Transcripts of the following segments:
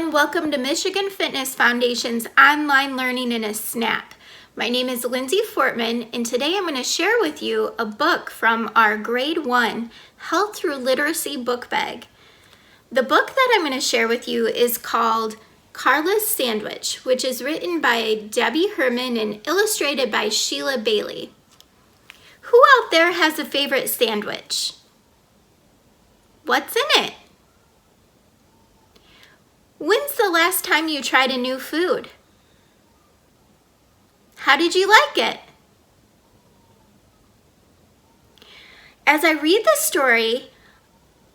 everyone, welcome to Michigan Fitness Foundation's Online Learning in a Snap. My name is Lindsay Fortman, and today I'm going to share with you a book from our Grade 1 Health Through Literacy book bag. The book that I'm going to share with you is called Carla's Sandwich, which is written by Debbie Herman and illustrated by Sheila Bailey. Who out there has a favorite sandwich? What's in it? When's the last time you tried a new food? How did you like it? As I read the story,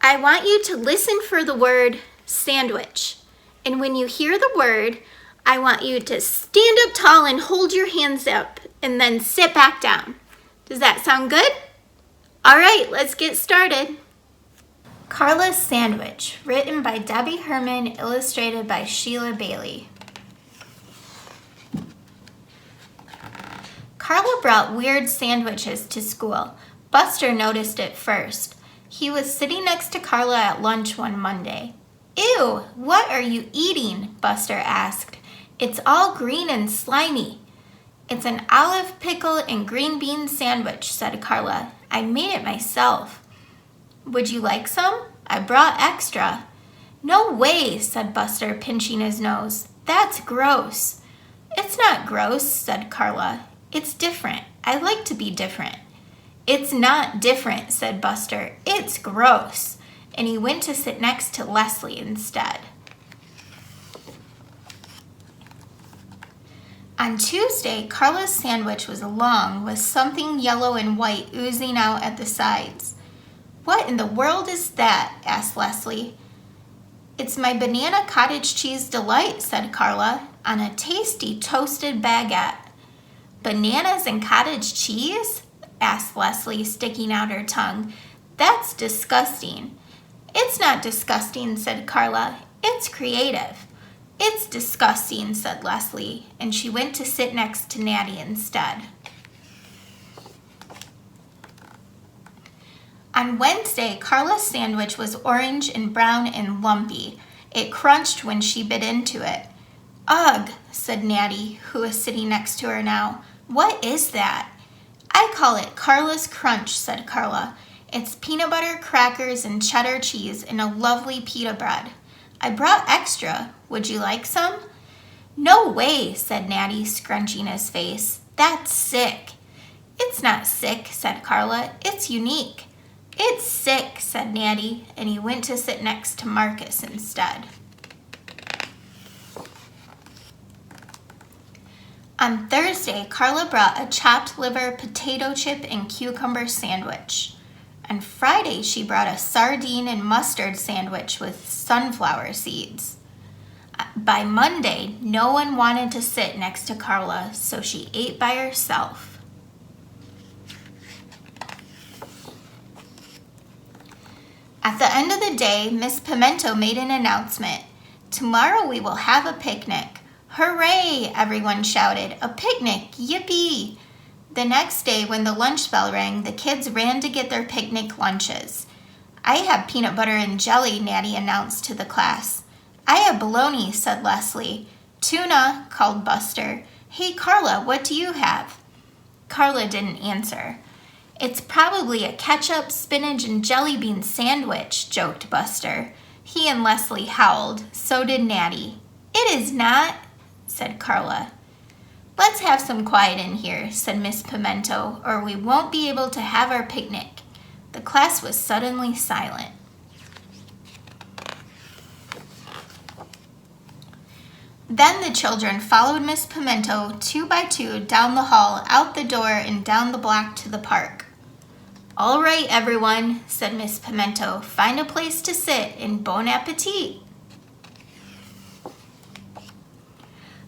I want you to listen for the word sandwich. And when you hear the word, I want you to stand up tall and hold your hands up and then sit back down. Does that sound good? All right, let's get started. Carla's Sandwich, written by Debbie Herman, illustrated by Sheila Bailey. Carla brought weird sandwiches to school. Buster noticed it first. He was sitting next to Carla at lunch one Monday. "Ew, what are you eating?" Buster asked. "It's all green and slimy." "It's an olive, pickle, and green bean sandwich," said Carla. "I made it myself." "Would you like some? I brought extra." "No way," said Buster, pinching his nose. "That's gross." "It's not gross," said Carla. "It's different. I like to be different." "It's not different," said Buster. "It's gross." And he went to sit next to Leslie instead. On Tuesday, Carla's sandwich was long with something yellow and white oozing out at the sides. "What in the world is that?" asked Leslie. "It's my Banana-Cottage-Cheese Delight," said Carla, "on a tasty toasted baguette." "Bananas and cottage cheese?" asked Leslie, sticking out her tongue. "That's disgusting." "It's not disgusting," said Carla. "It's creative." "It's disgusting," said Leslie, and she went to sit next to Natty instead. On Wednesday, Carla's sandwich was orange and brown and lumpy. It crunched when she bit into it. "Ugh," said Natty, who was sitting next to her now. "What is that?" "I call it Carla's Crunch," said Carla. "It's peanut butter, crackers, and cheddar cheese in a lovely pita bread. I brought extra. Would you like some?" "No way," said Natty, scrunching his face. "That's sick." "It's not sick," said Carla. "It's unique." "It's sick," said Natty, and he went to sit next to Marcus instead. On Thursday, Carla brought a chopped liver, potato chip, and cucumber sandwich. On Friday, she brought a sardine and mustard sandwich with sunflower seeds. By Monday, no one wanted to sit next to Carla, so she ate by herself. At the end of the day, Miss Pimento made an announcement. "Tomorrow we will have a picnic." "Hooray!" everyone shouted. "A picnic! Yippee!" The next day, when the lunch bell rang, the kids ran to get their picnic lunches. "I have peanut butter and jelly," Natty announced to the class. "I have bologna," said Leslie. "Tuna," called Buster. "Hey, Carla, what do you have?" Carla didn't answer. "It's probably a ketchup, spinach, and jelly bean sandwich," joked Buster. He and Leslie howled. So did Natty. "It is not," said Carla. "Let's have some quiet in here," said Miss Pimento, "or we won't be able to have our picnic." The class was suddenly silent. Then the children followed Miss Pimento 2 by 2 down the hall, out the door, and down the block to the park. "All right, everyone," said Miss Pimento, "find a place to sit and bon appetit."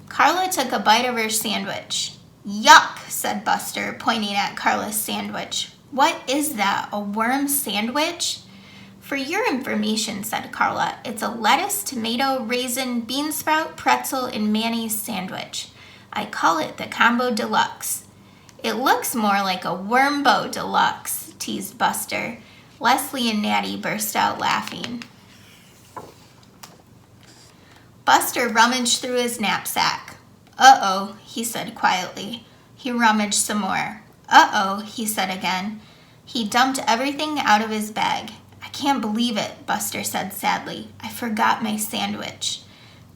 Carla took a bite of her sandwich. "Yuck," said Buster, pointing at Carla's sandwich. "What is that, a worm sandwich?" "For your information," said Carla, "it's a lettuce, tomato, raisin, bean sprout, pretzel, and mayonnaise sandwich. I call it the Combo Deluxe." "It looks more like a Wormbo Deluxe," teased Buster. Leslie and Natty burst out laughing. Buster rummaged through his knapsack. "Uh-oh," he said quietly. He rummaged some more. "Uh-oh," he said again. He dumped everything out of his bag. "I can't believe it," Buster said sadly. "I forgot my sandwich."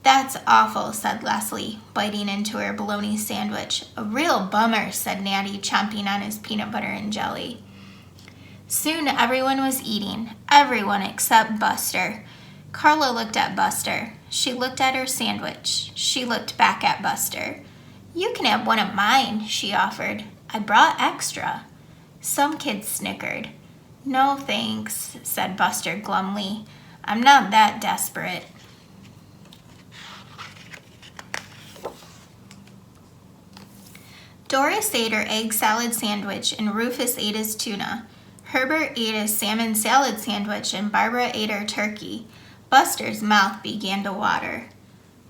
"That's awful," said Leslie, biting into her bologna sandwich. "A real bummer," said Natty, chomping on his peanut butter and jelly. Soon everyone was eating, everyone except Buster. Carla looked at Buster. She looked at her sandwich. She looked back at Buster. "You can have one of mine," she offered. "I brought extra." Some kids snickered. "No, thanks," said Buster glumly. "I'm not that desperate." Doris ate her egg salad sandwich and Rufus ate his tuna. Herbert ate his salmon salad sandwich and Barbara ate her turkey. Buster's mouth began to water.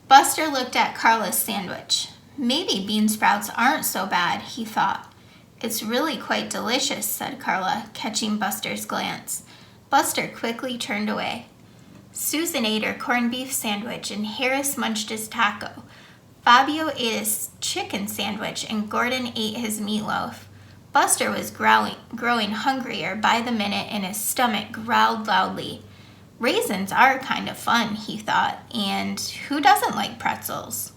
Buster looked at Carla's sandwich. Maybe bean sprouts aren't so bad, he thought. "It's really quite delicious," said Carla, catching Buster's glance. Buster quickly turned away. Susan ate her corned beef sandwich and Harris munched his taco. Fabio ate his chicken sandwich and Gordon ate his meatloaf. Buster was growing hungrier by the minute and his stomach growled loudly. Raisins are kind of fun, he thought, and who doesn't like pretzels?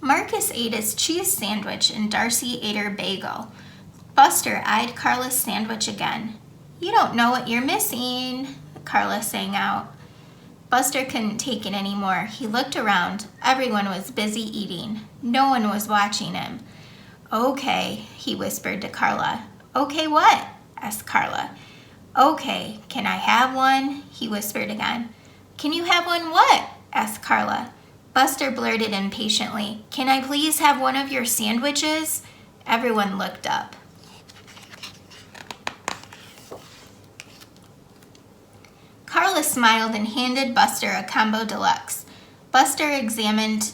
Marcus ate his cheese sandwich and Darcy ate her bagel. Buster eyed Carla's sandwich again. "You don't know what you're missing," Carla sang out. Buster couldn't take it anymore. He looked around. Everyone was busy eating. No one was watching him. "Okay," he whispered to Carla. "Okay what?" asked Carla. "Okay, can I have one?" he whispered again. "Can you have one what?" asked Carla. Buster blurted impatiently, "Can I please have one of your sandwiches?" Everyone looked up. Carla smiled and handed Buster a combo deluxe. Buster examined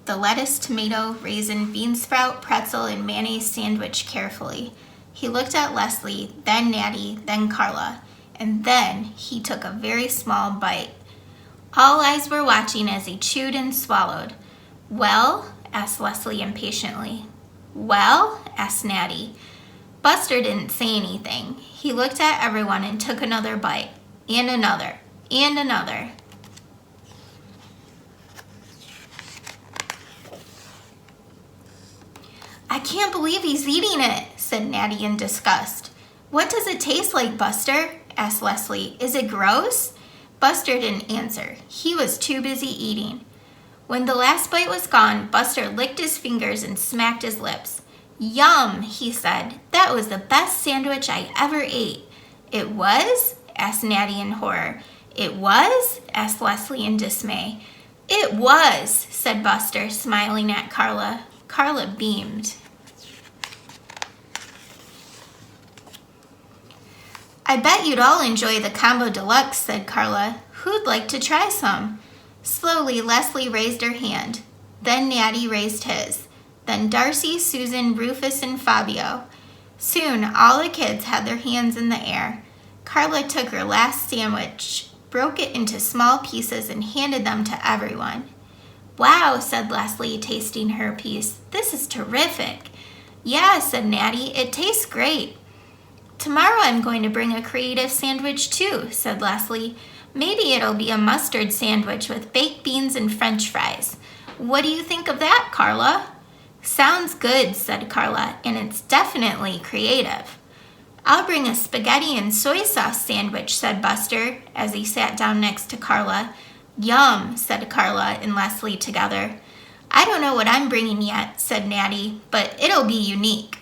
the lettuce, tomato, raisin, bean sprout, pretzel, and mayonnaise sandwich carefully. He looked at Leslie, then Natty, then Carla, and then he took a very small bite. All eyes were watching as he chewed and swallowed. "Well?" asked Leslie impatiently. "Well?" asked Natty. Buster didn't say anything. He looked at everyone and took another bite, and another, and another. "I can't believe he's eating it," said Natty in disgust. "What does it taste like, Buster?" asked Leslie. "Is it gross?" Buster didn't answer. He was too busy eating. When the last bite was gone, Buster licked his fingers and smacked his lips. "Yum," he said. "That was the best sandwich I ever ate." "It was?" asked Natty in horror. "It was?" asked Leslie in dismay. "It was," said Buster, smiling at Carla. Carla beamed. "I bet you'd all enjoy the combo deluxe," said Carla. "Who'd like to try some?" Slowly, Leslie raised her hand. Then Natty raised his. Then Darcy, Susan, Rufus, and Fabio. Soon, all the kids had their hands in the air. Carla took her last sandwich, broke it into small pieces, and handed them to everyone. "Wow," said Leslie, tasting her piece. "This is terrific." "Yeah," said Natty, "it tastes great." "Tomorrow I'm going to bring a creative sandwich too," said Leslie. "Maybe it'll be a mustard sandwich with baked beans and French fries. What do you think of that, Carla?" "Sounds good," said Carla, "and it's definitely creative." "I'll bring a spaghetti and soy sauce sandwich," said Buster, as he sat down next to Carla. "Yum," said Carla and Leslie together. "I don't know what I'm bringing yet," said Natty, "but it'll be unique."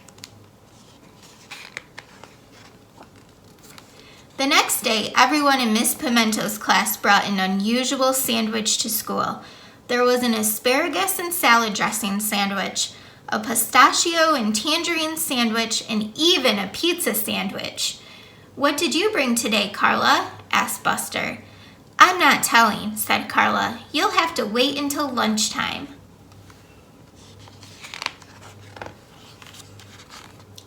The next day, everyone in Miss Pimento's class brought an unusual sandwich to school. There was an asparagus and salad dressing sandwich, a pistachio and tangerine sandwich, and even a pizza sandwich. "What did you bring today, Carla?" asked Buster. "I'm not telling," said Carla. "You'll have to wait until lunchtime."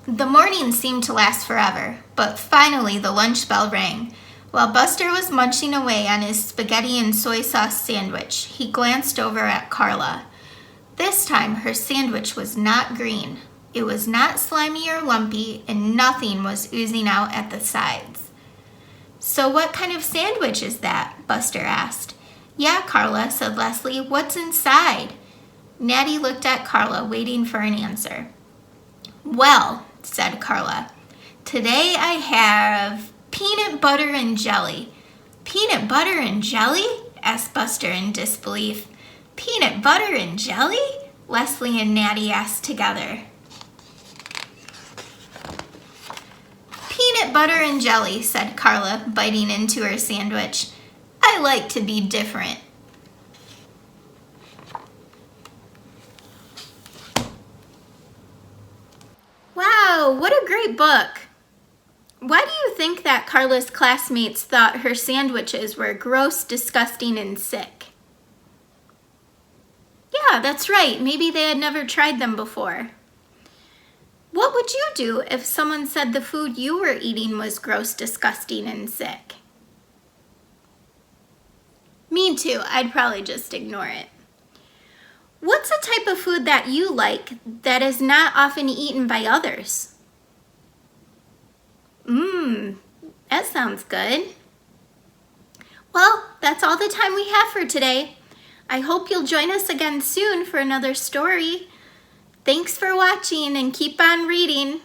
The morning seemed to last forever, but finally the lunch bell rang. While Buster was munching away on his spaghetti and soy sauce sandwich, he glanced over at Carla. This time, her sandwich was not green. It was not slimy or lumpy, and nothing was oozing out at the sides. "So what kind of sandwich is that?" Buster asked. "Yeah, Carla," said Leslie. "What's inside?" Natty looked at Carla, waiting for an answer. "Well," said Carla, "today I have peanut butter and jelly." "Peanut butter and jelly?" asked Buster in disbelief. "Peanut butter and jelly?" Leslie and Natty asked together. "Peanut butter and jelly," said Carla, biting into her sandwich. "I like to be different." Wow, what a great book! Why do you think that Carla's classmates thought her sandwiches were gross, disgusting, and sick? Yeah, that's right. Maybe they had never tried them before. What would you do if someone said the food you were eating was gross, disgusting, and sick? Me too. I'd probably just ignore it. What's a type of food that you like that is not often eaten by others? That sounds good. Well, that's all the time we have for today. I hope you'll join us again soon for another story. Thanks for watching and keep on reading.